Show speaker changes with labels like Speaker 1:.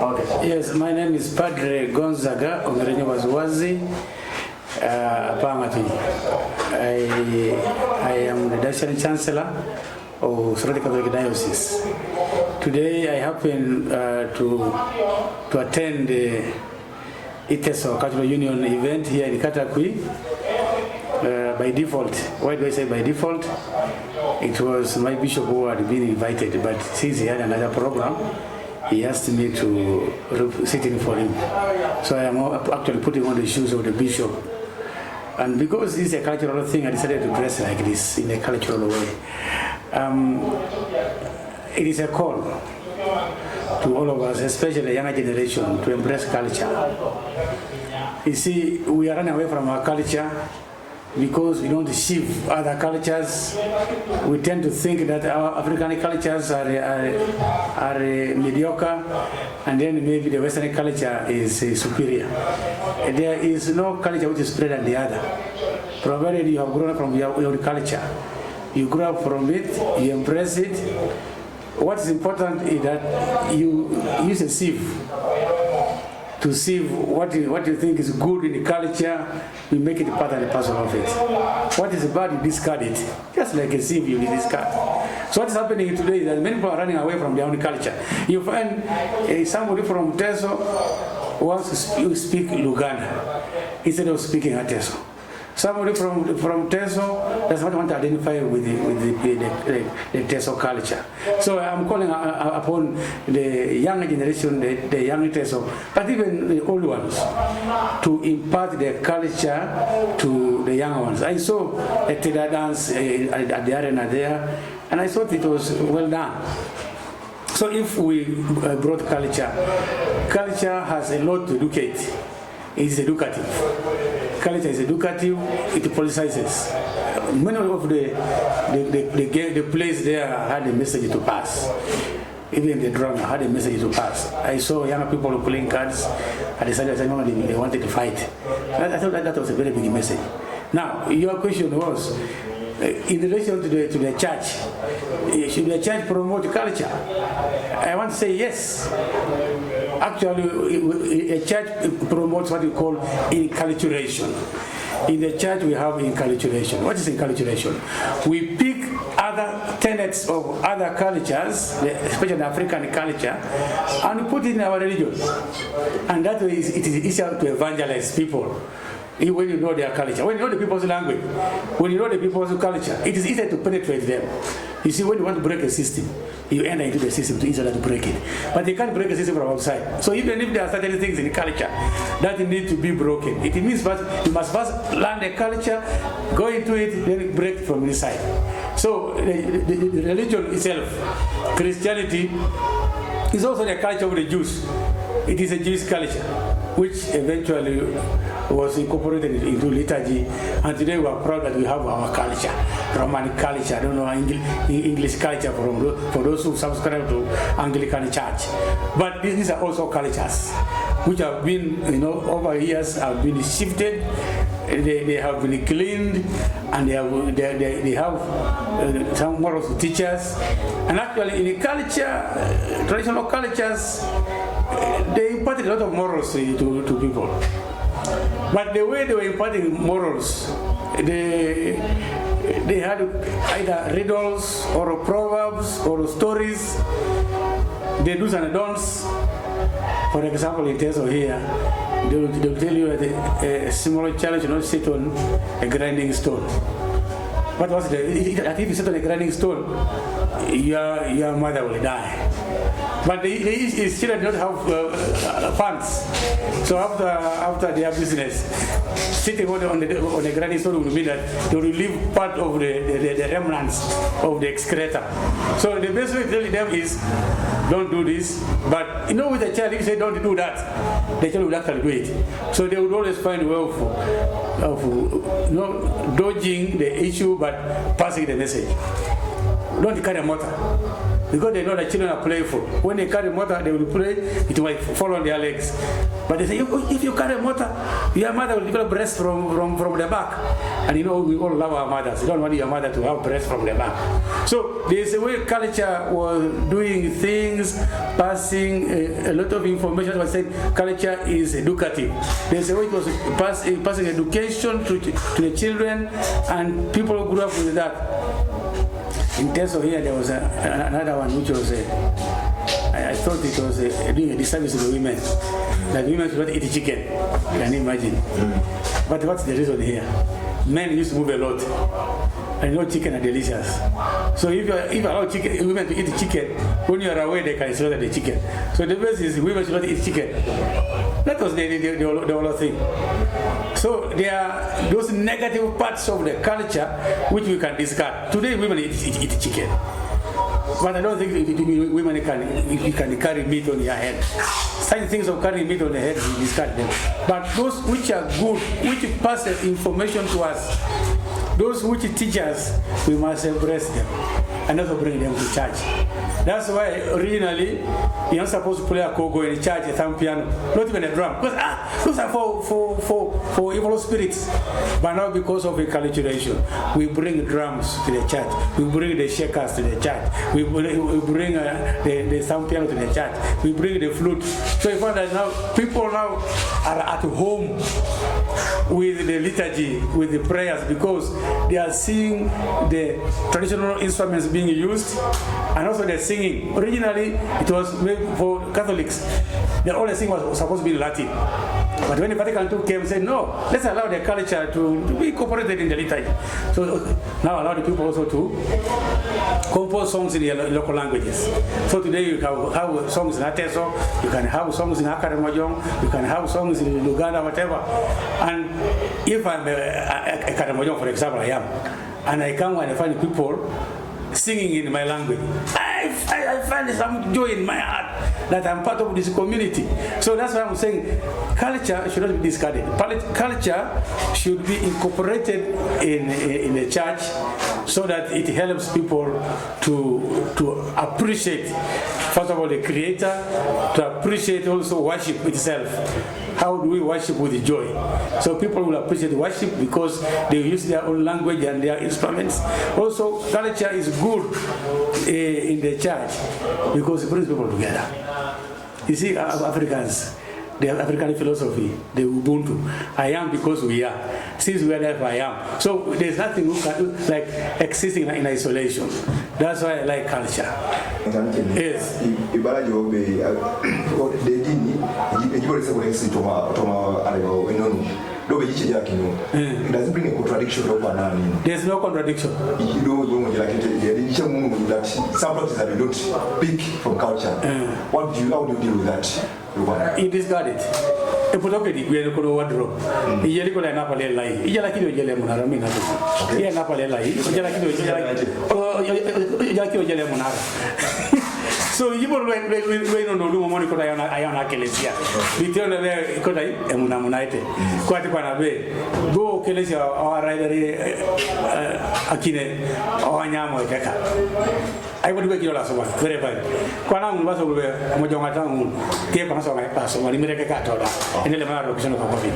Speaker 1: Okay. Yes, my name is Padre Gonzaga, Ongereny Waziwazi, Pangati. I am the Diocese Chancellor of Sorority Catholic Diocese. Today I happen to attend the ITESO Cultural Union event here in Katakwi. By default. Why do I say by default? It was my bishop who had been invited, but since he had another program, he asked me to sit in for him. So I am actually putting on the shoes of the bishop. And because this is a cultural thing, I decided to dress like this in a cultural way. It is a call to all of us, especially the younger generation, to embrace culture. You see, we are running away from our culture because we don't deceive other cultures. We tend to think that our African cultures are mediocre, and then maybe the Western culture is superior. There is no culture which is better than the other, provided you have grown up from your culture. You grow up from it, you embrace it. What is important is that you use a sieve to see what you think is good in the culture, you make it part and parcel of it. What is bad, you discard it. Just like a sieve, you discard. So what is happening today is that many people are running away from their own culture. You find somebody from Teso wants to speak Uganda instead of speaking Teso. Somebody from Teso does not want to identify with the Teso culture. So I'm calling upon the younger generation, the young Teso, but even the old ones, to impart their culture to the young ones. I saw a Teda dance at the arena there, and I thought it was well done. So if we brought culture has a lot to educate. It is educative. Culture is educative, it politicizes. Many of the plays there had a message to pass. Even the drama had a message to pass. I saw young people playing cards. I decided that they wanted to fight. I thought that was a very big message. Now, your question was, in relation to the church, should the church promote culture? I want to say yes. Actually, a church promotes what we call inculturation. In the church, we have inculturation. What is inculturation? We pick other tenets of other cultures, especially African culture, and put it in our religion. And that way, it is easier to evangelize people. When you know their culture, when you know the people's language, when you know the people's culture, it is easier to penetrate them. You see, when you want to break a system, you enter into the system to easier to break it. But you can't break a system from outside. So even if there are certain things in the culture that need to be broken, it means first you must first learn the culture, go into it, then break from inside. So the religion itself, Christianity, is also the culture of the Jews. It is a Jewish culture, which eventually was incorporated into liturgy, and today we are proud that we have our culture, Roman culture, I don't know, English culture for those who subscribe to Anglican Church. But these are also cultures which have been, over years have been shifted. They have been cleaned, and they have some morals to teach us. And actually, in the culture, traditional cultures, they imparted a lot of morals to people. But the way they were imparting morals, they had either riddles or proverbs or stories, the do's and don'ts. For example, in Teso here, they will tell you that a small child should not sit on a grinding stone. What was it? If you sit on a grinding stone, your mother will die. But his children don't have funds. So after their business, sitting on the grinding stone would mean that they will leave part of the remnants of the excreta. So the best way to tell them is, don't do this. But with the child, if you say don't do that, the child will actually do it. So they would always find a way of dodging the issue but passing the message. Don't carry a motor. Because they know that children are playful. When they carry a motor, they will play, it might fall on their legs. But they say, if you carry a motor, your mother will develop breast from the back. And we all love our mothers. You don't want your mother to have breast from the back. So there's a way culture was doing things passing a lot of information. I said culture is educative. There's a way it was passing education to the children, and people who grew up with that. In terms of here, there was another one which was I thought it was doing a disservice to the women. That women should not eat chicken. Can you imagine? But what's the reason here? Men used to move a lot. And you know chicken are delicious. So if you allow women to eat chicken, when you are away they can slaughter the chicken. So the best is women should not eat chicken. That was the whole thing. So there are those negative parts of the culture which we can discard. Today women eat chicken. But I don't think women can carry meat on your head. Some things of carrying meat on the head, we discard them. But those which are good, which pass information to us, those which teach us, we must embrace them and also bring them to church. That's why originally you're not supposed to play a kogo in church, a thumb piano, not even a drum, because those are for evil spirits. But now because of Inculturation, we bring drums to the church, we bring the shakers to the church, we bring the thumb piano to the church, we bring the flute. So you find that now people now are at home with the liturgy, with the prayers, because they are seeing the traditional instruments being used, and also they're singing. Originally, it was made for Catholics. The only thing was supposed to be Latin. But when the Vatican II came and said, no, let's allow the culture to be incorporated in the liturgy. So now allow the people also to compose songs in their local languages. So today you can have songs in Ateso, you can have songs in Akaramojong, you can have songs in Uganda, whatever. And if I'm a Karamojong, for example, I am, and I come and I find people singing in my language, I find some joy in my heart that I'm part of this community. So that's why I'm saying culture should not be discarded. Culture should be incorporated in the church so that it helps people to appreciate, first of all, the Creator, to appreciate also worship itself. How do we worship with joy? So people will appreciate worship because they use their own language and their instruments. Also, culture is good in the church because it brings people together. You see, Africans, the African philosophy, the Ubuntu, I am because we are. Since we are there, I am. So there's nothing like existing in isolation. That's why I like culture. Yes.
Speaker 2: It doesn't bring a contradiction.
Speaker 1: There's no contradiction.
Speaker 2: Some practices that we don't pick from culture. How do you deal with that?
Speaker 1: You discard it. If we look at it, we are going to wardrobe. You are going to Napoli lie. You are going to Napoli lie. So you will wait on the money because I am a Kelesia. We tell the way Emunamunite. Quite a way. Go Kelesia or either Akine or Anyamo Deka. I would make your last one. Very fine. Quanam was over Mojongatang, gave us my pass or America and the Lemar of Coffee.